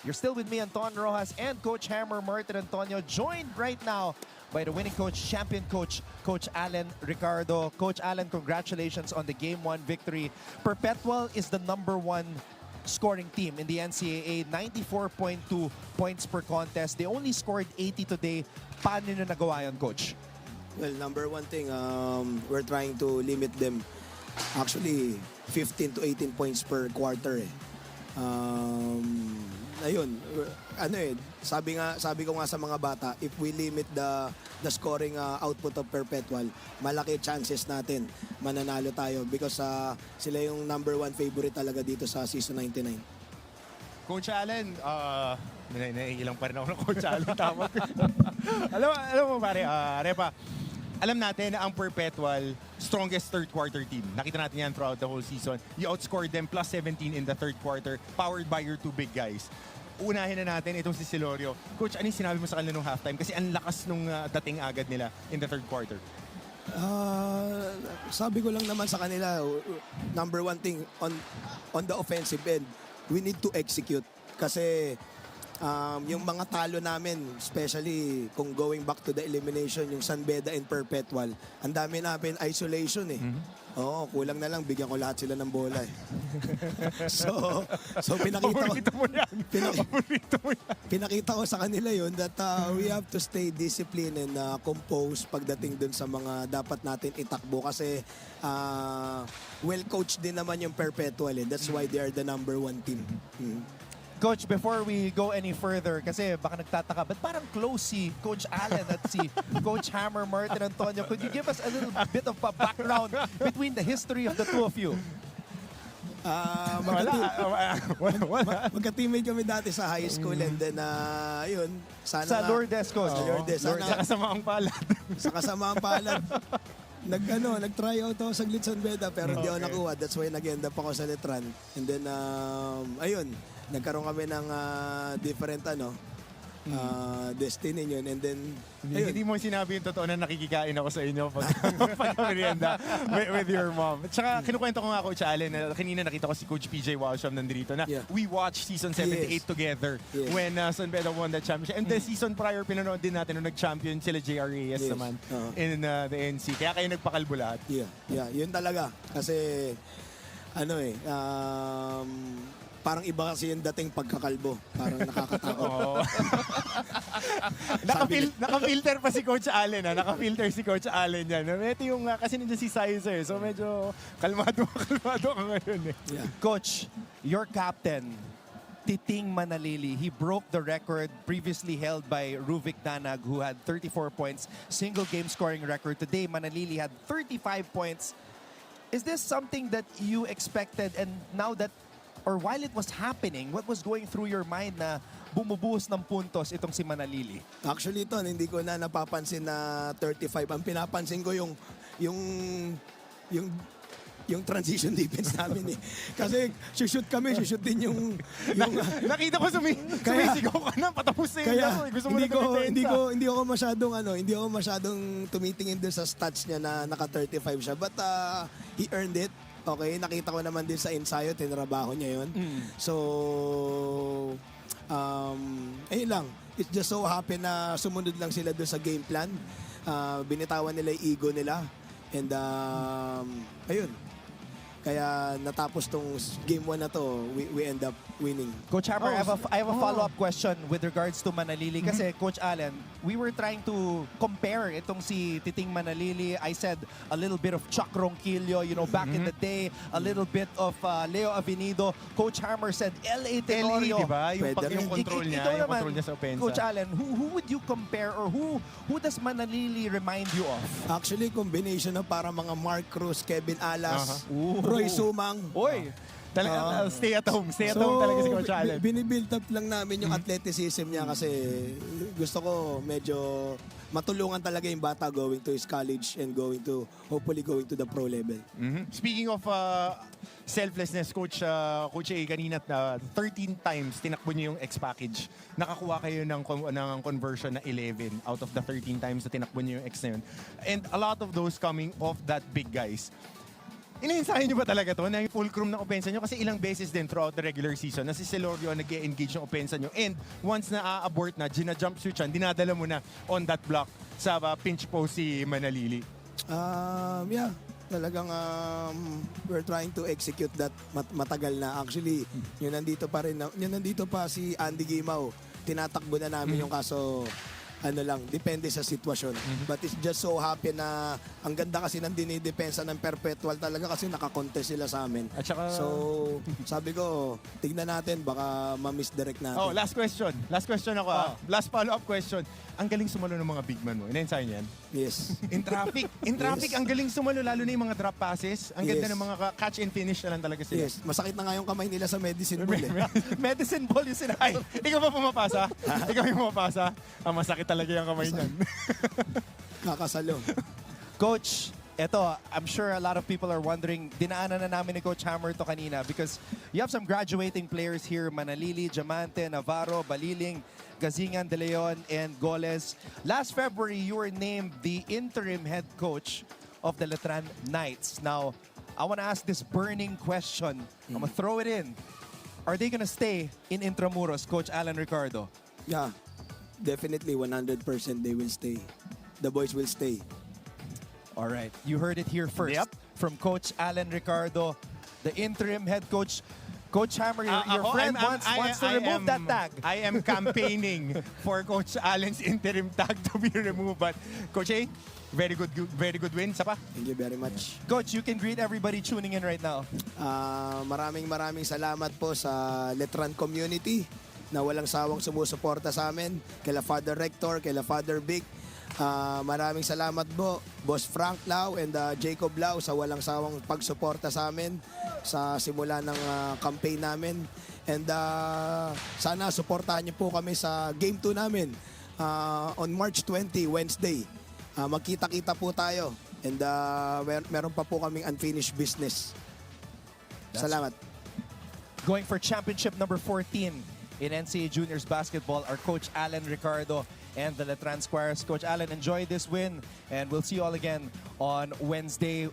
You're still with me, Anton Rojas, and Coach Hammer Martin Antonio, joined right now by the winning coach, champion coach, Coach Alan Ricardo. Coach Alan, congratulations on the Game 1 victory. Perpetual is the #1 scoring team in the NCAA, 94.2 points per contest. They only scored 80 today. Paano nyo nagawa yun, Coach? Well, number one thing, we're trying to limit them. Actually, 15 to 18 points per quarter. Ayun, sabi ko nga sa mga bata, if we limit the scoring output of Perpetual, malaki chances natin mananalo tayo because sila yung #1 favorite talaga dito sa season 99. Coach Allen, naiilang pa rin ako ng Coach Allen. Tama. alam mo pare, Repa, alam natin na ang Perpetual strongest third quarter team. Nakita natin yan throughout the whole season. You outscored them plus 17 in the third quarter, powered by your two big guys. Unahin na natin itong si Silorio. Coach, ano yung sinabi mo sa kanila nung halftime? Kasi ang lakas nung dating agad nila in the third quarter. Sabi ko lang naman sa kanila, #1 thing on the offensive end, we need to execute. Kasi yung mga talo namin, especially kung going back to the elimination, yung San Beda and Perpetual, ang dami namin isolation eh. Oo, kulang na lang, bigyan ko lahat sila ng bola eh. so pinakita ko, pinakita ko sa kanila yun that we have to stay disciplined and composed pagdating dun sa mga dapat natin itakbo kasi well-coached din naman yung Perpetual eh. That's why they are the #1 team. Coach, before we go any further, kasi baka nagtataka, but parang close si Coach Allen at si Coach Hammer Martin Antonio. Could you give us a little bit of a background between the history of the two of you? Magka-teammate kami dati sa high school and then yun, sana Sa Lourdes, Coach. Sa Lourdes. Sa kasamaang palad. Sa kasamaang palad. Nag-try out ako sa San Beda pero hindi ako nakuha. That's why nag-end up ako sa Letran. And then, ayun, nagkaroon kami ng different destiny yun. And then, ayun. Hindi mo sinabi yung totoo na nakikikain ako sa inyo pag merienda with your mom. At saka kinukwento ko nga Coach Allen na kanina nakita ko si Coach PJ Walsham nandito na we watched season 7 to 8 together when San Beda won the championship. And the season prior, pinanood din natin nung nag-champion sila JR Reyes naman in the NC. Kaya kayo nagpakalbo lahat. Yeah, yun talaga. Kasi, parang iba kasi yung dating pagkakalbo. Parang nakakatakot. Naka-filter pa si Coach Allen. Naka-filter si Coach Allen yan. Ito yung, kasi nandiyan si Sizer. So medyo kalmado ka ngayon eh. Yeah. Coach, your captain, Titing Manalili, he broke the record previously held by Ruvik Danag, who had 34 points, single game scoring record. Today, Manalili had 35 points. Is this something that you expected, and now that, or while it was happening, what was going through your mind na bumubuhos ng puntos itong si Manalili? Actually, hindi ko na napapansin na 35. Ang pinapansin ko yung transition defense namin eh. Kasi shoot kami, shoot din yung Nakita ko sumisigaw ka na, patapos na yung laro. Gusto mo hindi ako masyadong tumitingin doon sa stats niya na naka 35 siya. But he earned it. Okay, nakita ko naman din sa ensayo, tinrabaho niya yun. So, ayun lang. It just so happen na sumunod lang sila doon sa game plan. Binitawan nila yung ego nila. And ayun. Kaya natapos tong game 1 na to, we end up winning. Coach Hammer, I have a follow-up question with regards to Manalili. Kasi Coach Allen, we were trying to compare itong si Titing Manalili. I said a little bit of Chuck Ronquillo, back in the day, a little bit of Leo Avenido. Coach Hammer said L.A. Tenorio. Diba? Yung control niya, sa opensa. Coach Allen, who would you compare, or who does Manalili remind you of? Actually, combination na para mga Mark Cruz, Kevin Alas, Roy Sumang. Oy! Stay at home talaga si Coach Allen. Binibuild up lang namin yung athleticism niya kasi gusto ko medyo matulungan talaga yung bata going to his college and hopefully going to the pro level. Speaking of selflessness, Coach A, kanina 13 times tinakbo niyo yung X-package. Nakakuha kayo ng conversion na 11 out of the 13 times na tinakbo niyo yung X na yun. And a lot of those coming off that big guys. Ina-ensayo nyo ba talaga to na yung fulcrum ng opensa nyo? Kasi ilang beses din throughout the regular season na si Celorio nag-engage ng opensa nyo. And once na a-abort na, gina-jump switch yan, dinadala mo na on that block sa pinch post si Manalili. Yeah, talagang we're trying to execute that matagal na. Actually, yun nandito pa si Andy Gimao. Tinatakbo na namin yung kaso ano lang, depende sa sitwasyon. But it's just so happy na ang ganda kasi ng dinidepensa ng Perpetual talaga kasi nakakontest sila sa amin. At saka... So, sabi ko, tignan natin, baka ma-misdirect natin. Oh, last question. Last question ako. Last follow-up question. Ang galing sumalo ng mga big man mo. Ina-ensayo niyan? Yes. In traffic. In traffic, ang galing sumalo, lalo na yung mga drop passes. Ang ganda Yes. ng mga catch and finish na lang talaga sila. Yes. Masakit na nga yung kamay nila sa medicine ball eh. Medicine ball yung Ay, sinabi. ikaw ba pumapasa? Ikaw yung pumapasa? Masakit talaga yung kamay niyan. Kakasalo. Coach, eto, I'm sure a lot of people are wondering, dinaanan na namin ni Coach Hammer to kanina because you have some graduating players here, Manalili, Diamante, Navarro, Baliling, Gazingan, De Leon, and Goles. Last February, you were named the interim head coach of the Letran Knights. Now, I want to ask this burning question. I'm going to throw it in. Are they going to stay in Intramuros, Coach Alan Ricardo? Yeah. Definitely 100% they will stay. The boys will stay. All right, you heard it here first Yep. from Coach Alan Ricardo, the interim head coach. Coach Hammer, your Ako, friend wants to remove that tag. I am campaigning for Coach Allen's interim tag to be removed. But Coach A, very good win. Sa pa? Thank you very much. Coach, you can greet everybody tuning in right now. Maraming salamat po sa Letran community na walang sawang sumusuporta sa amin. Kila Father Rector, kila Father Vic. Maraming salamat po, Boss Frank Lau and Jacob Lau sa walang sawang pagsuporta sa amin sa simula ng campaign namin. And sana suportahan niyo po kami sa Game 2 namin on March 20, Wednesday. Magkita-kita po tayo. And meron pa po kaming unfinished business. Salamat. Going for championship number 14 in NCAA Juniors Basketball are Coach Alan Ricardo and the Letran Squires. Coach Alan, enjoy this win and we'll see you all again on Wednesday.